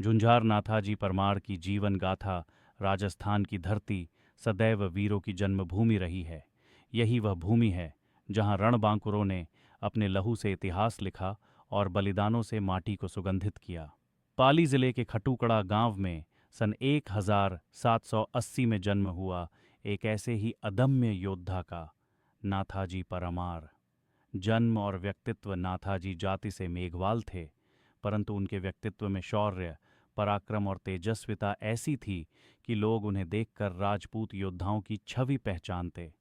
झुंझार नाथाजी परमार की जीवन गाथा राजस्थान की धरती सदैव वीरों की जन्मभूमि रही है। यही वह भूमि है जहां रणबांकुरों ने अपने लहू से इतिहास लिखा और बलिदानों से माटी को सुगंधित किया। पाली जिले के खटुकड़ा गांव में सन 1780 में जन्म हुआ एक ऐसे ही अदम्य योद्धा का, नाथाजी परमार। जन्म और व्यक्तित्व नाथाजी जाति से मेघवाल थे, परंतु उनके व्यक्तित्व में शौर्य, पराक्रम और तेजस्विता ऐसी थी कि लोग उन्हें देखकर राजपूत योद्धाओं की छवि पहचानते।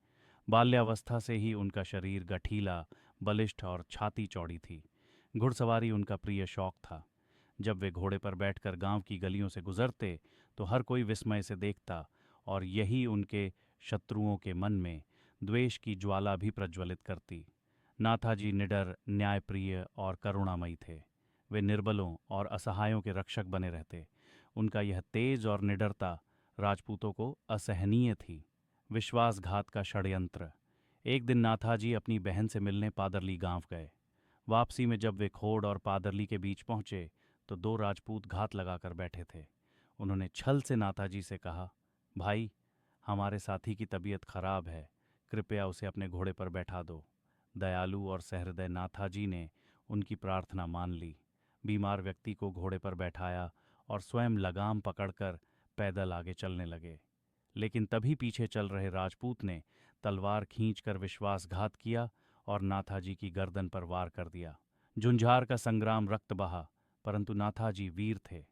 बाल्यावस्था से ही उनका शरीर गठीला, बलिष्ठ और छाती चौड़ी थी। घुड़सवारी उनका प्रिय शौक था। जब वे घोड़े पर बैठकर गांव की गलियों से गुजरते तो हर कोई विस्मय से देखता, और यही उनके शत्रुओं के मन में द्वेष की ज्वाला भी प्रज्वलित करती। नाथाजी निडर, न्यायप्रिय और करुणामयी थे। वे निर्बलों और असहायों के रक्षक बने रहते। उनका यह तेज और निडरता राजपूतों को असहनीय थी। विश्वासघात का षड्यंत्र। एक दिन नाथाजी अपनी बहन से मिलने पादरली गांव गए। वापसी में जब वे खोड़ और पादरली के बीच पहुंचे तो दो राजपूत घात लगाकर बैठे थे। उन्होंने छल से नाथाजी से कहा, भाई, हमारे साथी की तबीयत खराब है, कृपया उसे अपने घोड़े पर बैठा दो। दयालु और सहृदय नाथाजी ने उनकी प्रार्थना मान ली। बीमार व्यक्ति को घोड़े पर बैठाया और स्वयं लगाम पकड़कर पैदल आगे चलने लगे। लेकिन तभी पीछे चल रहे राजपूत ने तलवार खींचकर विश्वासघात किया और नाथाजी की गर्दन पर वार कर दिया। झुंझार का संग्राम रक्त बहा, परंतु नाथाजी वीर थे।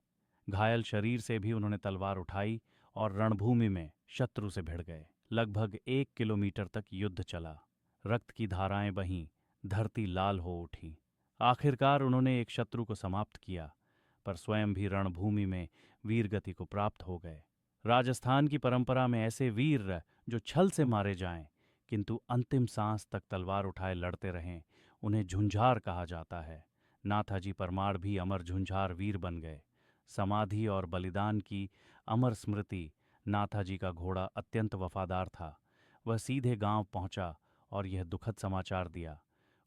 घायल शरीर से भी उन्होंने तलवार उठाई और रणभूमि में शत्रु से भिड़ गए। लगभग 1 किलोमीटर तक युद्ध चला। रक्त की धाराएं बहीं, धरती लाल हो उठी। आखिरकार उन्होंने एक शत्रु को समाप्त किया, पर स्वयं भी रणभूमि में वीरगति को प्राप्त हो गए। राजस्थान की परंपरा में ऐसे वीर जो छल से मारे जाएं किंतु अंतिम सांस तक तलवार उठाए लड़ते रहें, उन्हें झुंझार कहा जाता है। नाथाजी परमार भी अमर झुंझार वीर बन गए। समाधि और बलिदान की अमर स्मृति। नाथाजी का घोड़ा अत्यंत वफादार था। वह सीधे गांव पहुंचा और यह दुखद समाचार दिया।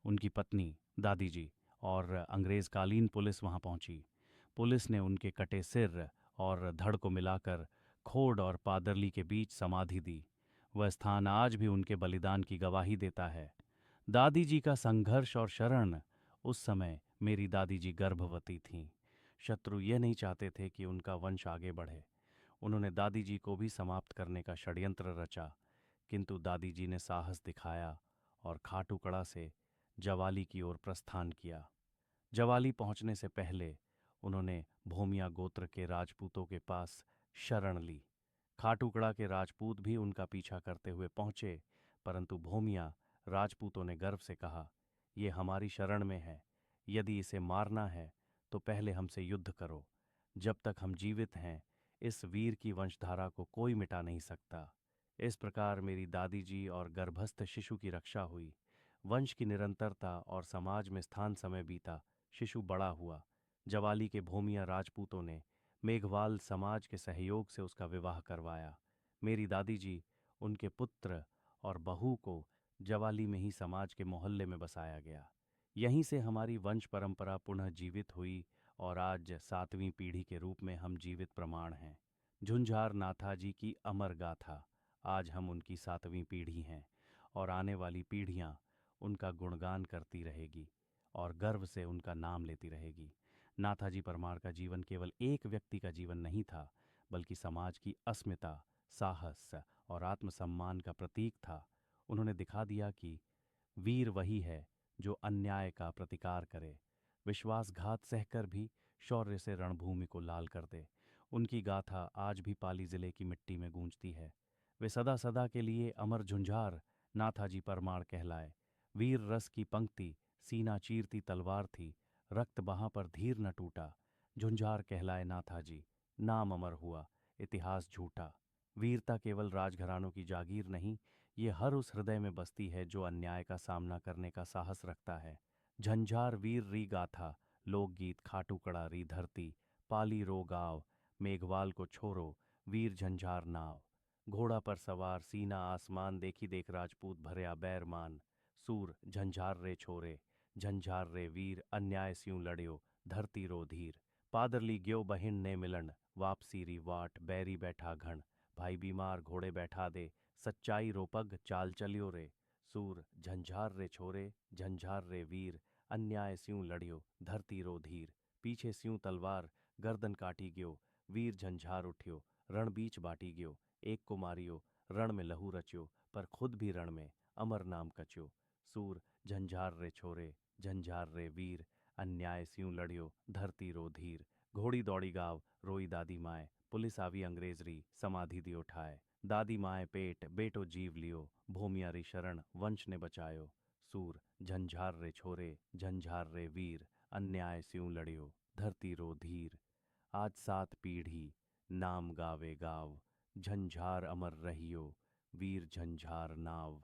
उनकी पत्नी, दादी जी और अंग्रेजकालीन पुलिस वहां पहुंची। पुलिस ने उनके कटे सिर और धड़ को मिलाकर खोड़ और पादरली के बीच समाधि दी। वह स्थान आज भी उनके बलिदान की गवाही देता है। दादी जी का संघर्ष और शरण। उस समय मेरी दादी जी गर्भवती थीं। शत्रु ये नहीं चाहते थे कि उनका वंश आगे बढ़े। उन्होंने दादी जी को भी समाप्त करने का षड्यंत्र रचा, किंतु दादी जी ने साहस दिखाया और खाटूकड़ा से जवाली की ओर प्रस्थान किया। जवाली पहुंचने से पहले उन्होंने भोमिया गोत्र के राजपूतों के पास शरण ली। खाटूकड़ा के राजपूत भी उनका पीछा करते हुए पहुंचे, परंतु भोमिया राजपूतों ने गर्व से कहा, ये हमारी शरण में है, यदि इसे मारना है तो पहले हमसे युद्ध करो। जब तक हम जीवित हैं इस वीर की वंशधारा को कोई मिटा नहीं सकता। इस प्रकार मेरी दादी जी और गर्भस्थ शिशु की रक्षा हुई। वंश की निरंतरता और समाज में स्थान समय बीता। शिशु बड़ा हुआ। जवाली के भोमिया राजपूतों ने मेघवाल समाज के सहयोग से उसका विवाह करवाया। मेरी दादी जी, उनके पुत्र और बहू को जवाली में ही समाज के मोहल्ले में बसाया गया। यहीं से हमारी वंश परंपरा पुनः जीवित हुई और आज 7वीं पीढ़ी के रूप में हम जीवित प्रमाण हैं। झुंझार नाथाजी की अमर गाथा। आज हम उनकी 7वीं पीढ़ी हैं और आने वाली पीढ़ियां उनका गुणगान करती रहेगी और गर्व से उनका नाम लेती रहेगी। नाथाजी परमार का जीवन केवल एक व्यक्ति का जीवन नहीं था, बल्कि समाज की अस्मिता, साहस और आत्मसम्मान का प्रतीक था। उन्होंने दिखा दिया कि वीर वही है जो अन्याय का प्रतिकार करे, विश्वासघात सहकर भी शौर्य से रणभूमि को लाल कर दे। उनकी गाथा आज भी पाली जिले की मिट्टी में गूंजती है। वे सदा सदा के लिए अमर झुंझार नाथाजी परमार कहलाए। वीर रस की पंक्ति सीना चीरती तलवार थी, रक्त बहा पर धीर न टूटा। झुंझार कहलाए नाथाजी, नाम अमर हुआ, इतिहास झूठा। वीरता केवल राजघरानों की जागीर नहीं, ये हर उस हृदय में बसती है जो अन्याय का सामना करने का साहस रखता है। झंझार वीर री गाथा, लोकगीत खाटूकड़ा री धरती, पाली रो गाँव, मेघवाल को छोरो, वीर झंझार नाव। घोड़ा पर सवार सीना आसमान, देखी देख राजपूत भरया बैरमान। सूर झंझार रे छोरे, झंझार रे वीर, अन्याय स्यूं लड़यो, धरती रो धीर। पादरली ग्यो बहिण ने मिलन, वापसी री वाट बैरी बैठा घण। भाई बीमार घोड़े बैठा दे, सच्चाई रोपग चाल चलियो रे। सूर झंझार रे छोरे, झंझार रे वीर, अन्याय स्यूं लड़ियो, धरती रो धीर। पीछे स्यूं तलवार, गर्दन काटी गयो, वीर झंझार उठ्यो, रण बीच बाटी गयो। एक को मारियो, रण में लहू रच्यो, पर खुद भी रण में अमर नाम कच्यो। सूर झंझार रे छोरे, झंझार रे वीर, अन्याय स्यूं लड़ियो, धरती रो धीर। घोड़ी दौड़ी गाँव, रोई दादी माए, पुलिस आवी अंग्रेज री, समाधि दी उठाए। दादी माए पेट, बेटो जीव लियो, भूमिया री शरण, वंश ने बचायो। सूर झंझार रे छोरे, झंझार रे वीर, अन्याय स्यूं लड़ियो, धरती रो धीर। आज 7 पीढ़ी नाम गावे गाव, झंझार अमर रहियो, वीर झंझार नाव।